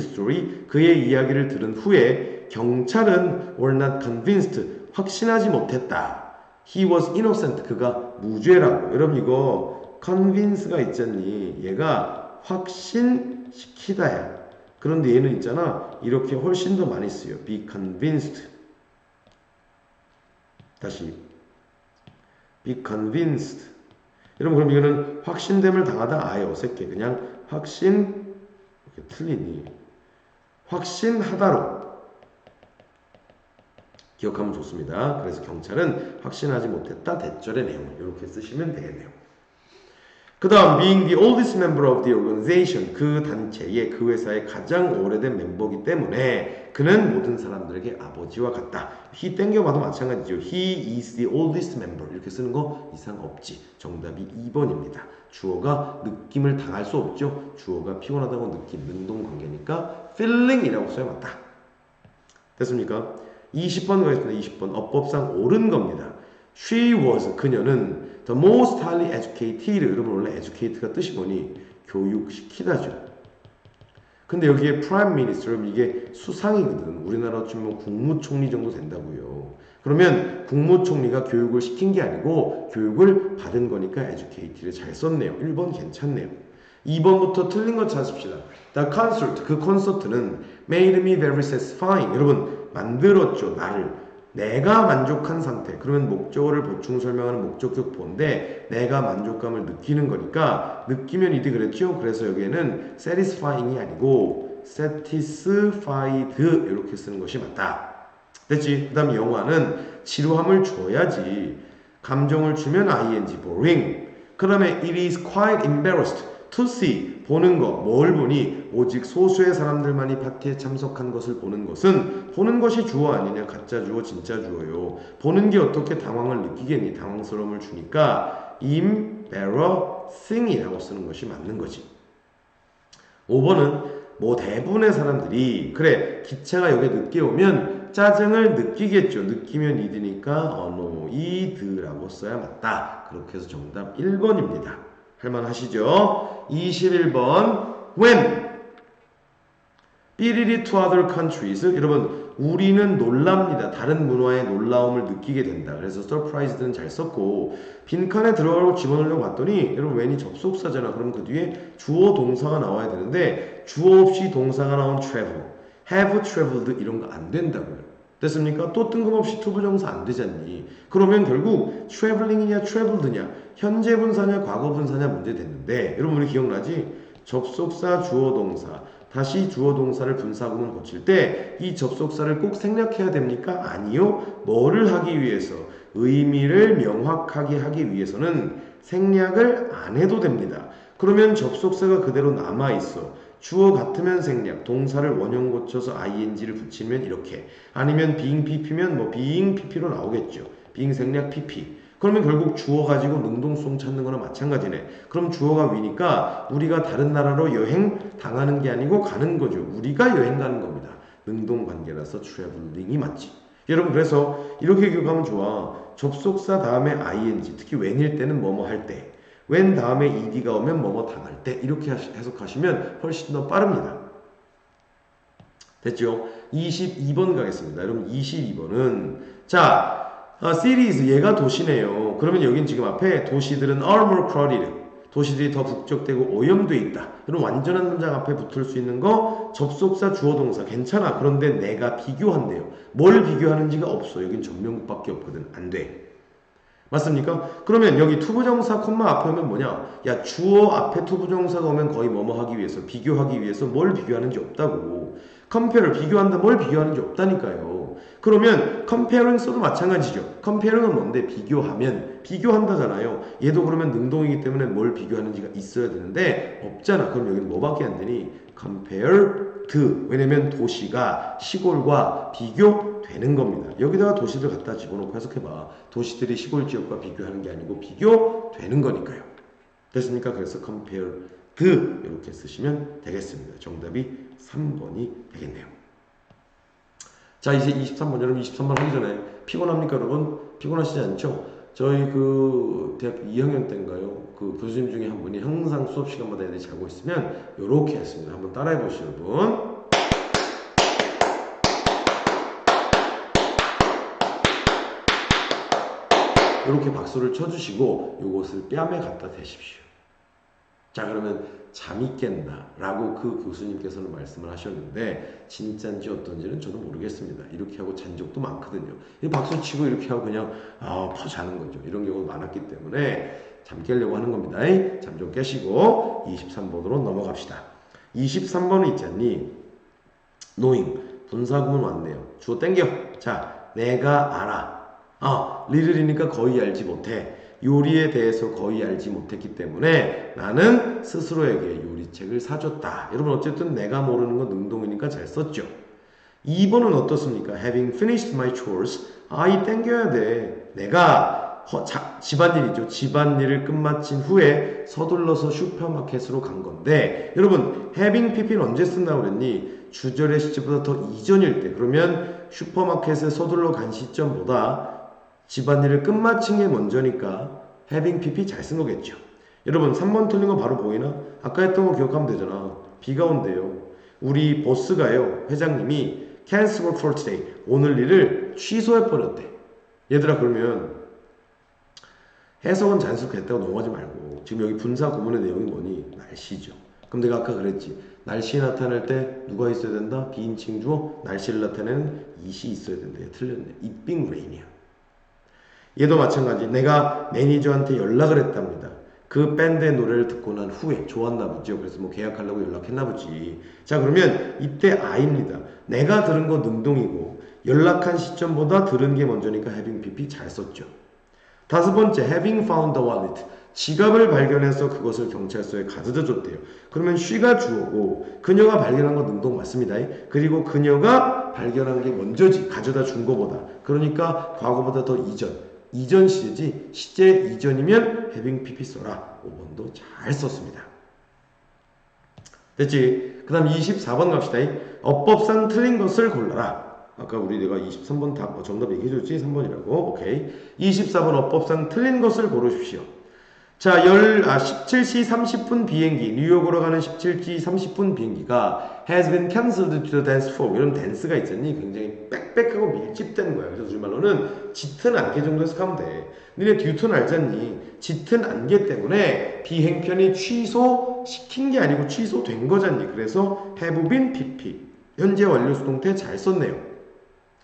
story. 그의 이야기를 들은 후에 경찰은 were not convinced. 확신하지 못했다. He was innocent. 그가 무죄라고. 여러분 이거 convince가 있잖니. 얘가 확신시키다야. 그런데 얘는 있잖아. 이렇게 훨씬 더 많이 쓰여. be convinced. 다시. be convinced. 여러분 그럼 이거는 확신됨을 당하다 아예 어색해. 그냥 확신 이렇게 틀리니. 확신하다로 기억하면 좋습니다. 그래서 경찰은 확신하지 못했다. 대절의 내용을 이렇게 쓰시면 되겠네요. 그 다음 being the oldest member of the organization. 그 단체의 그 회사의 가장 오래된 멤버이기 때문에 그는 모든 사람들에게 아버지와 같다. he 땡겨봐도 마찬가지죠. he is the oldest member. 이렇게 쓰는 거 이상 없지. 정답이 2번입니다. 주어가 느낌을 당할 수 없죠. 주어가 피곤하다고 느낀 능동관계니까 feeling이라고 써야 맞다. 됐습니까? 20번 가겠습니다. 20번 어법상 옳은 겁니다. She was 그녀는 the most highly educated. 여러분 원래 educated가 뜻이 뭐니? 교육시키다죠. 근데 여기에 prime minister 이게 수상이거든. 우리나라 치면 국무총리 정도 된다고요. 그러면 국무총리가 교육을 시킨 게 아니고 교육을 받은 거니까 educated를 잘 썼네요. 1번 괜찮네요. 2번부터 틀린 거 찾읍시다. The concert 그 콘서트는 made me very satisfying. 여러분 만들었죠. 나를. 내가 만족한 상태. 그러면 목적어를 보충 설명하는 목적격 보인데 내가 만족감을 느끼는 거니까 느끼면 이디 그랬죠. 그래서 여기에는 satisfying이 아니고 satisfied 이렇게 쓰는 것이 맞다. 됐지? 그 다음 영화는 지루함을 줘야지. 감정을 주면 ing boring. 그 다음에 it is quite embarrassed to see 보는 거. 뭘 보니? 오직 소수의 사람들만이 파티에 참석한 것을 보는 것은 보는 것이 주어 아니냐? 가짜 주어 진짜 주어요. 보는 게 어떻게 당황을 느끼겠니? 당황스러움을 주니까 embarrassing이라고 쓰는 것이 맞는 거지. 5번은 뭐 대부분의 사람들이 그래 기차가 여기 늦게 오면 짜증을 느끼겠죠. 느끼면 이드니까 annoyed라고 써야 맞다. 그렇게 해서 정답 1번입니다. 할만하시죠? 21번 when 삐리리 to other countries. 여러분 우리는 놀랍니다. 다른 문화의 놀라움을 느끼게 된다. 그래서 surprised는 잘 썼고 빈칸에 들어가고 집어넣으려고 봤더니 여러분 when이 접속사잖아. 그럼 그 뒤에 주어 동사가 나와야 되는데 주어 없이 동사가 나온 travel, have traveled 이런 거 안 된다고요. 됐습니까? 또 뜬금없이 to 부정사 안 되잖니. 그러면 결국 traveling이냐 traveled냐 현재 분사냐 과거 분사냐 문제 됐는데 여러분 우리 기억나지? 접속사 주어 동사 다시 주어 동사를 분사구문 고칠 때 이 접속사를 꼭 생략해야 됩니까? 아니요. 뭐를 하기 위해서? 의미를 명확하게 하기 위해서는 생략을 안 해도 됩니다. 그러면 접속사가 그대로 남아있어. 주어 같으면 생략, 동사를 원형 고쳐서 ing를 붙이면 이렇게. 아니면 being pp면 뭐 being pp로 나오겠죠. being 생략 pp. 그러면 결국 주어 가지고 능동성 찾는 거나 마찬가지네. 그럼 주어가 위니까 우리가 다른 나라로 여행 당하는 게 아니고 가는 거죠. 우리가 여행 가는 겁니다. 능동관계라서 traveling이 맞지. 여러분 그래서 이렇게 기억하면 좋아. 접속사 다음에 ing, 특히 when일 때는 뭐뭐 할 때, when 다음에 ed가 오면 뭐뭐 당할 때 이렇게 해석하시면 훨씬 더 빠릅니다. 됐죠? 22번 가겠습니다. 여러분 22번은 자 series 얘가 도시네요. 그러면 여긴 지금 앞에 도시들은 are more crowded. 도시들이 더 북적대고 오염돼 있다. 이런 완전한 문장 앞에 붙을 수 있는 거 접속사 주어 동사 괜찮아. 그런데 내가 비교한대요. 뭘 비교하는지가 없어. 여긴 전명구밖에 없거든. 안 돼. 맞습니까? 그러면 여기 투부정사 콤마 앞에 오면 뭐냐? 야 주어 앞에 투부정사가 오면 거의 뭐뭐 하기 위해서 비교하기 위해서 뭘 비교하는지 없다고. compare를 비교한다 뭘 비교하는지 없다니까요. 그러면 comparing 써도 마찬가지죠. comparing은 뭔데? 비교하면 비교한다잖아요. 얘도 그러면 능동이기 때문에 뭘 비교하는지가 있어야 되는데 없잖아. 그럼 여기는 뭐밖에 안 되니? compare to. 왜냐면 도시가 시골과 비교되는 겁니다. 여기다가 도시들 갖다 집어넣고 해석해봐. 도시들이 시골 지역과 비교하는 게 아니고 비교되는 거니까요. 됐습니까? 그래서 compare to 이렇게 쓰시면 되겠습니다. 정답이 3번이 되겠네요. 자 이제 23번 여러분 23번 하기 전에 피곤합니까 여러분? 피곤하시지 않죠? 저희 그 대학교 2학년 때인가요? 그 교수님 중에 한 분이 항상 수업 시간마다 애들이 자고 있으면 요렇게 했습니다. 한번 따라해 보시죠 여러분. 이렇게 박수를 쳐주시고 요것을 뺨에 갖다 대십시오. 자 그러면 잠이 깬다 라고 그 교수님께서는 말씀을 하셨는데 진짜인지 어떤지는 저도 모르겠습니다. 이렇게 하고 잔 적도 많거든요. 이 박수 치고 이렇게 하고 그냥 퍼 자는 거죠. 이런 경우가 많았기 때문에 잠 깨려고 하는 겁니다. 잠 좀 깨시고 23번으로 넘어갑시다. 23번은 있잖니 knowing 분사구문 왔네요. 주어 땡겨. 자 내가 알아. 리들이니까 거의 알지 못해. 요리에 대해서 거의 알지 못했기 때문에 나는 스스로에게 요리책을 사줬다. 여러분 어쨌든 내가 모르는 건 능동이니까 잘 썼죠. 2번은 어떻습니까? Having finished my chores. 이 땡겨야 돼. 내가 집안일이죠. 집안일을 끝마친 후에 서둘러서 슈퍼마켓으로 간 건데 여러분 having pp는 언제 쓴다고 그랬니? 주절의 시제보다 더 이전일 때. 그러면 슈퍼마켓에 서둘러 간 시점보다 집안일을 끝마친 게 먼저니까 having pp 잘 쓴 거겠죠. 여러분 3번 틀린 거 바로 보이나? 아까 했던 거 기억하면 되잖아. 비가 온대요. 우리 보스가요. 회장님이 cancel work for today. 오늘 일을 취소해버렸대. 얘들아 그러면 해석은 잔숙했다고 넘어가지 말고 지금 여기 분사 구문의 내용이 뭐니? 날씨죠. 그럼 내가 아까 그랬지. 날씨 나타낼 때 누가 있어야 된다? 비인칭 주어. 날씨를 나타내는 it이 있어야 된대. 틀렸네. It being rain이야. 얘도 마찬가지. 내가 매니저한테 연락을 했답니다. 그 밴드의 노래를 듣고 난 후에 좋았나 보죠. 그래서 뭐 계약하려고 연락했나 보지. 자 그러면 이때 I입니다. 내가 들은 거 능동이고 연락한 시점보다 들은 게 먼저니까 having pp 잘 썼죠. 5번째 having found the wallet. 지갑을 발견해서 그것을 경찰서에 가져다 줬대요. 그러면 she가 주어고 그녀가 발견한 거 능동 맞습니다. 그리고 그녀가 발견한 게 먼저지 가져다 준 거보다. 그러니까 과거보다 더 이전 시제지. 시제 이전이면 having pp 써라. 5번도 잘 썼습니다. 됐지? 그 다음 24번 갑시다. 어법상 틀린 것을 골라라. 아까 내가 23번 정답 얘기해줬지? 3번이라고. 오케이. 24번 어법상 틀린 것을 고르십시오. 자, 17시 30분 비행기, 뉴욕으로 가는 17시 30분 비행기가 has been cancelled to the dance floor. 이런 댄스가 있잖니? 굉장히 빽빽하고 밀집된 거야. 그래서 우리말로는 짙은 안개 정도 해석하면 돼. 너네 듀트는 알잖니? 짙은 안개 때문에 비행편이 취소시킨 게 아니고 취소된 거잖니? 그래서 have been pp. 현재 완료 수동태 잘 썼네요.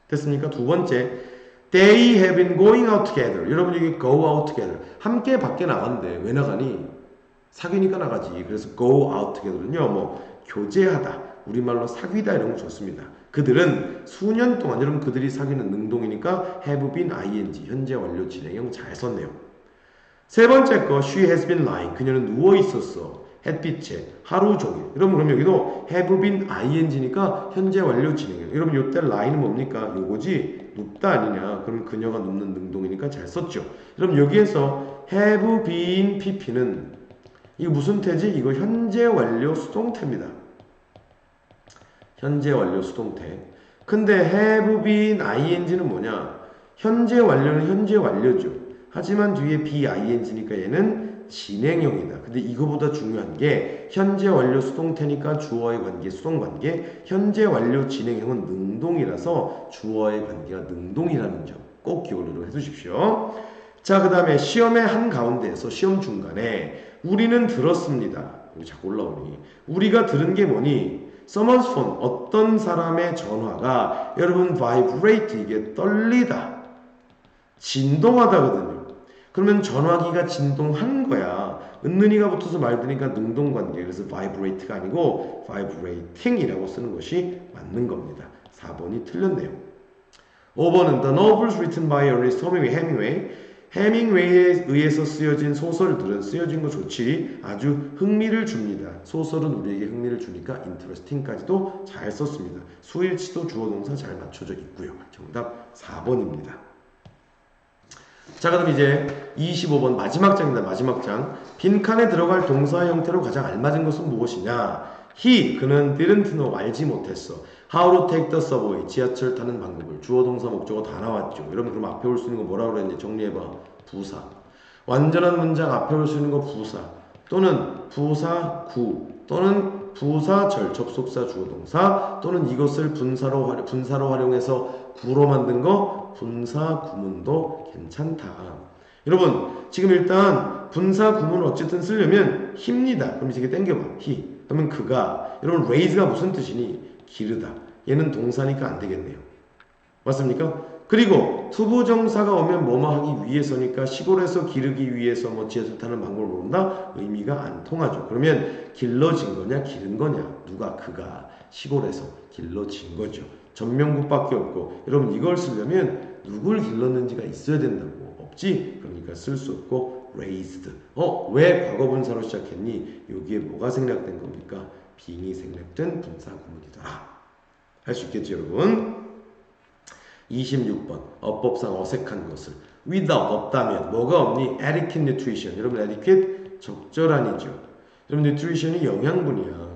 됐습니까? 두 번째. They have been going out together. 여러분 여기 go out together. 함께 밖에 나간대. 왜 나가니? 사귀니까 나가지. 그래서 go out together는요. 뭐 교제하다, 우리말로 사귀다 이런 거 좋습니다. 그들은 수년 동안, 여러분 그들이 사귀는 능동이니까 have been ing, 현재 완료 진행형 잘 썼네요. 세 번째 거 she has been lying, 그녀는 누워 있었어. 햇빛에 하루 종일. 여러분 그럼 여기도 have been ing니까 현재 완료 진행형. 여러분 요때 lie는 뭡니까? 요거지 눕다 아니냐. 그럼 그녀가 눕는 능동이니까 잘 썼죠. 그럼 여기에서 have been pp는 이거 무슨 태지? 이거 현재 완료 수동태입니다. 현재 완료 수동태. 근데 have been ing는 뭐냐? 현재 완료는 현재 완료죠. 하지만 뒤에 be-ing니까 얘는 진행형이다. 근데 이거보다 중요한 게 현재 완료 수동태니까 주어의 관계, 수동관계. 현재 완료 진행형은 능동이라서 주어의 관계가 능동이라는 점 꼭 기억을 해두십시오. 자, 그 다음에 시험의 한가운데에서 시험 중간에 우리는 들었습니다. 여기 자꾸 올라오니. 우리가 들은 게 뭐니? someone's phone, 어떤 사람의 전화가 여러분 vibrate, 이게 떨리다, 진동하다거든요. 그러면 전화기가 진동한 거야. 은는이가 붙어서 말드니까 능동관계. 그래서 vibrate가 아니고 vibrating이라고 쓰는 것이 맞는 겁니다. 4번이 틀렸네요. 5번은 The novels written by Ernest Hemingway. 해밍웨이에 의해서 쓰여진 소설들은 쓰여진 거 좋지 아주 흥미를 줍니다. 소설은 우리에게 흥미를 주니까 interesting까지도 잘 썼습니다. 수일치도 주어동사 잘 맞춰져 있고요. 정답 4번입니다. 자, 그럼 이제 25번 마지막 장입니다. 마지막 장. 빈칸에 들어갈 동사 형태로 가장 알맞은 것은 무엇이냐? He, 그는 didn't know, 알지 못했어. How to take the subway, 지하철 타는 방법을. 주어, 동사, 목적어 다 나왔죠. 여러분 그럼 앞에 올 수 있는 거 뭐라고 그랬는지 정리해봐. 부사. 완전한 문장 앞에 올 수 있는 거 부사. 또는 부사 구. 또는 부사절, 접속사, 주어, 동사. 또는 이것을 분사로 활용해서 구로 만든 거 분사 구문도 괜찮다. 여러분 지금 일단 분사 구문을 어쨌든 쓰려면 힘니다. 그럼 이렇게 땡겨봐. he. 그러면 그가. 여러분 raise가 무슨 뜻이니? 기르다. 얘는 동사니까 안 되겠네요. 맞습니까? 그리고 투부정사가 오면 뭐뭐 하기 위해서니까 시골에서 기르기 위해서 뭐 지하철 타는 방법을 모른다? 의미가 안 통하죠. 그러면 길러진 거냐 기른 거냐? 누가? 그가 시골에서 길러진 거죠. 전명구밖에 없고. 여러분 이걸 쓰려면 누굴 길렀는지가 있어야 된다고. 없지? 그러니까 쓸 수 없고 raised. 왜 과거분사로 시작했니? 여기에 뭐가 생략된 겁니까? being이 생략된 분사 구문이더라. 할 수 있겠죠 여러분? 26번 어법상 어색한 것을 without, 없다면. 뭐가 없니? adequate nutrition. 여러분 adequate 적절한이죠. 여러분 nutrition이 영양분이야.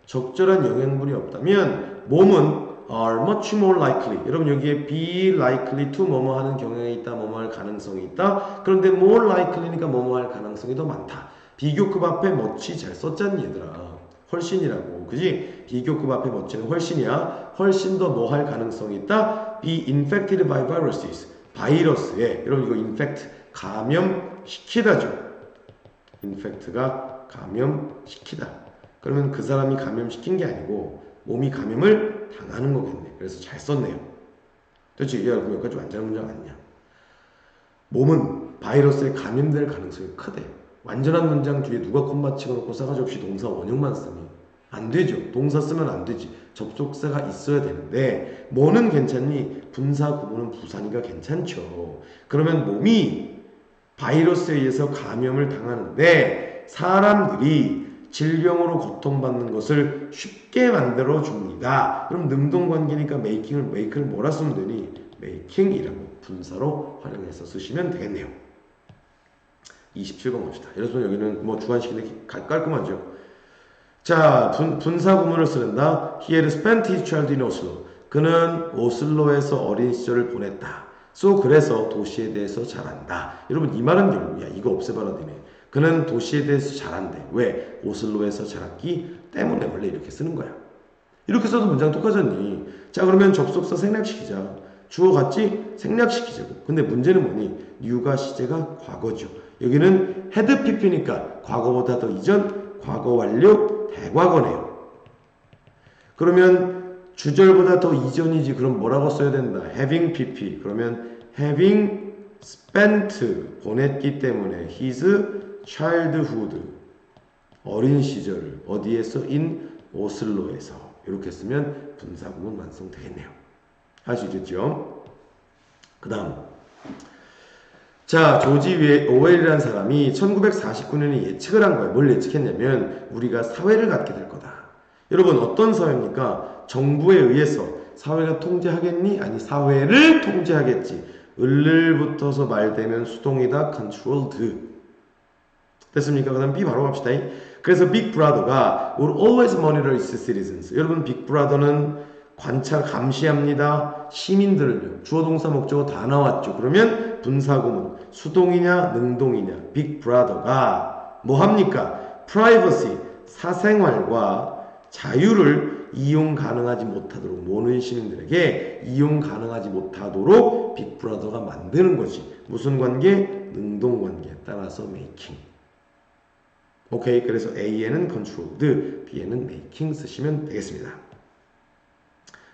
적절한 영양분이 없다면 몸은 are much more likely. 여러분 여기에 be likely to 뭐뭐 하는 경향이 있다, 뭐뭐 할 가능성이 있다. 그런데 more likely니까 뭐뭐 할 가능성이 더 많다. 비교급 앞에 much 잘 썼잖니 얘들아. 훨씬이라고. 그지? 비교급 앞에 멋지는 훨씬이야. 훨씬 더 뭐 할 가능성이 있다? Be infected by viruses. 바이러스에. 여러분 이거 infect, 감염시키다죠. infect가 감염시키다. 그러면 그 사람이 감염시킨 게 아니고 몸이 감염을 당하는 거겠네. 그래서 잘 썼네요. 도대체 야, 그럼 여기까지 완전한 문장 아니냐? 몸은 바이러스에 감염될 가능성이 크대. 완전한 문장 뒤에 누가 콤마 찍어놓고 싸가지 없이 동사 원형만 쓰니 안 되죠. 동사 쓰면 안 되지. 접속사가 있어야 되는데 뭐는 괜찮니? 분사 구문은 부사니까 괜찮죠. 그러면 몸이 바이러스에 의해서 감염을 당하는데 사람들이 질병으로 고통받는 것을 쉽게 만들어 줍니다. 그럼 능동관계니까 make를 뭐라 쓰면 되니? making이라고 분사로 활용해서 쓰시면 되겠네요. 27번 봅시다. 이래서 여기는 뭐 주관식인데 깔끔하죠. 자, 분사 구문을 쓰는다. He had spent his childhood in Oslo. 그는 오슬로에서 어린 시절을 보냈다. 그래서 도시에 대해서 잘 안다. 여러분 이 말은 결국 이거 없애봐라 되네. 그는 도시에 대해서 잘 안대. 왜? 오슬로에서 자랐기 때문에 원래 이렇게 쓰는 거야. 이렇게 써도 문장 똑같았니? 자, 그러면 접속사 생략시키자. 주어 같지? 생략시키자고. 근데 문제는 뭐니? new가 시제가 과거죠. 여기는 had pp니까 과거보다 더 이전, 과거 완료, 대과거네요. 그러면 주절보다 더 이전이지. 그럼 뭐라고 써야 된다? having pp. 그러면 having spent, 보냈기 때문에 his childhood, 어린 시절을 어디에서? in 오슬로에서. 이렇게 쓰면 분사구문 완성되겠네요. 할 수 있겠죠? 그 다음 자, 조지 오웰이라는 사람이 1949년에 예측을 한 거예요. 뭘 예측했냐면 우리가 사회를 갖게 될 거다. 여러분 어떤 사회입니까? 정부에 의해서 사회가 통제하겠니? 아니 사회를 통제하겠지. 을을 붙어서 말되면 수동이다. controlled. 됐습니까? 그 다음 B 바로 갑시다. 그래서 빅 브라더가 will always monitor its citizens. 여러분 빅 브라더는 관찰 감시합니다. 시민들을요. 주어 동사 목적어 다 나왔죠. 그러면 분사구문 수동이냐 능동이냐 빅 브라더가 뭐 합니까? privacy 사생활과 자유를 이용 가능하지 못하도록 모든 시민들에게 이용 가능하지 못하도록 빅 브라더가 만드는 것이 무슨 관계? 능동 관계에 따라서 making. 오케이. 그래서 A에는 controlled, B에는 making 쓰시면 되겠습니다.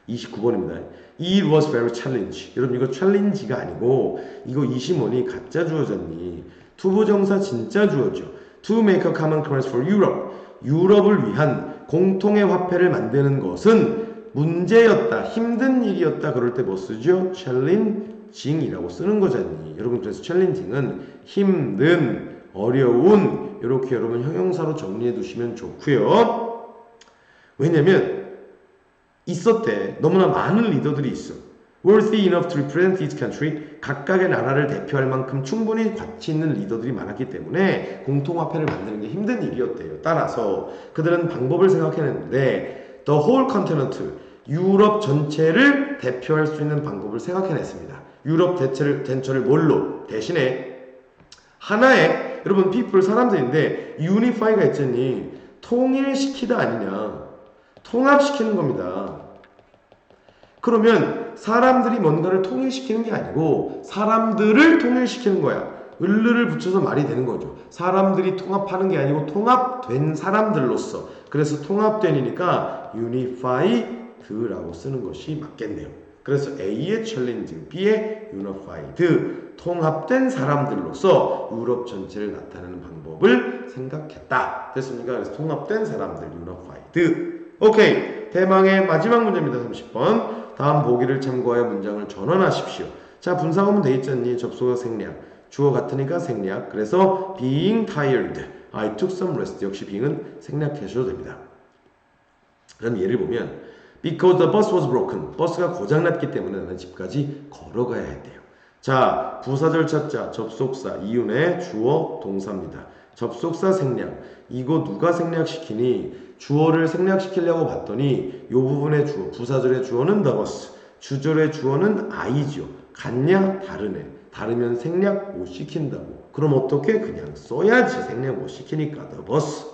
29번입니다. It was very challenge. 여러분 이거 challenge가 아니고 이거 20원이 가짜 주어졌니? 투부정사 진짜 주어죠. To make a common currency for Europe. 유럽을 위한 공통의 화폐를 만드는 것은 문제였다. 힘든 일이었다. 그럴 때 뭐 쓰죠? challenging이라고 쓰는 거잖니. 여러분 그래서 challenging은 힘든, 어려운 이렇게 여러분 형용사로 정리해 두시면 좋고요. 왜냐면 있었대. 너무나 많은 리더들이 있어. Worthy enough to represent each country. 각각의 나라를 대표할 만큼 충분히 가치 있는 리더들이 많았기 때문에 공통화폐를 만드는 게 힘든 일이었대요. 따라서 그들은 방법을 생각해냈는데 The whole continent, 유럽 전체를 대표할 수 있는 방법을 생각해냈습니다. 유럽 전체를 뭘로? 대신에 하나의 여러분 people 사람들인데 unify가 있잖니. 통일시키다 아니냐. 통합시키는 겁니다. 그러면 사람들이 뭔가를 통일시키는 게 아니고 사람들을 통일시키는 거야. 을르를 붙여서 말이 되는 거죠. 사람들이 통합하는 게 아니고 통합된 사람들로서. 그래서 통합된이니까 unifyed라고 쓰는 것이 맞겠네요. 그래서 A의 challenging, B의 unified, 통합된 사람들로서 유럽 전체를 나타내는 방법을 생각했다. 됐습니까? 그래서 통합된 사람들, unified. 오케이. 대망의 마지막 문제입니다. 30번. 다음 보기를 참고하여 문장을 전환하십시오. 자, 분사구문 돼 있잖니. 접속어 생략. 주어 같으니까 생략. 그래서 being tired. I took some rest. 역시 being은 생략하셔도 됩니다. 그럼 예를 보면 because the bus was broken. 버스가 고장났기 때문에 나는 집까지 걸어가야 했대요. 자, 부사절 찾자. 접속사. 이윤의 주어 동사입니다. 접속사 생략. 이거 누가 생략시키니? 주어를 생략시키려고 봤더니 이 부분의 주어, 부사절의 주어는 the bus, 주절의 주어는 I죠. 같냐? 다르네. 다르면 생략 못 시킨다고. 그럼 어떻게? 그냥 써야지. 생략 못 시키니까 the bus.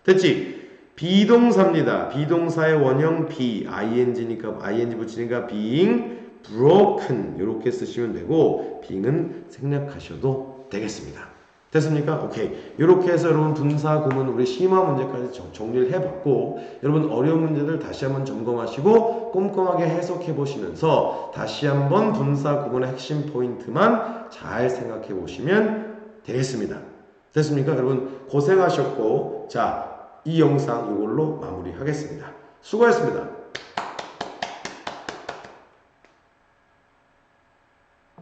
됐지? 비동사입니다. 비동사의 원형 be, ing니까 ing 붙이니까 being broken 이렇게 쓰시면 되고 being은 생략하셔도 되겠습니다. 됐습니까? 오케이. 이렇게 해서 여러분 분사 구문 우리 심화 문제까지 정리를 해봤고 여러분 어려운 문제들 다시 한번 점검하시고 꼼꼼하게 해석해 보시면서 다시 한번 분사 구문의 핵심 포인트만 잘 생각해 보시면 되겠습니다. 됐습니까? 여러분 고생하셨고 자, 이 영상 이걸로 마무리하겠습니다. 수고하셨습니다.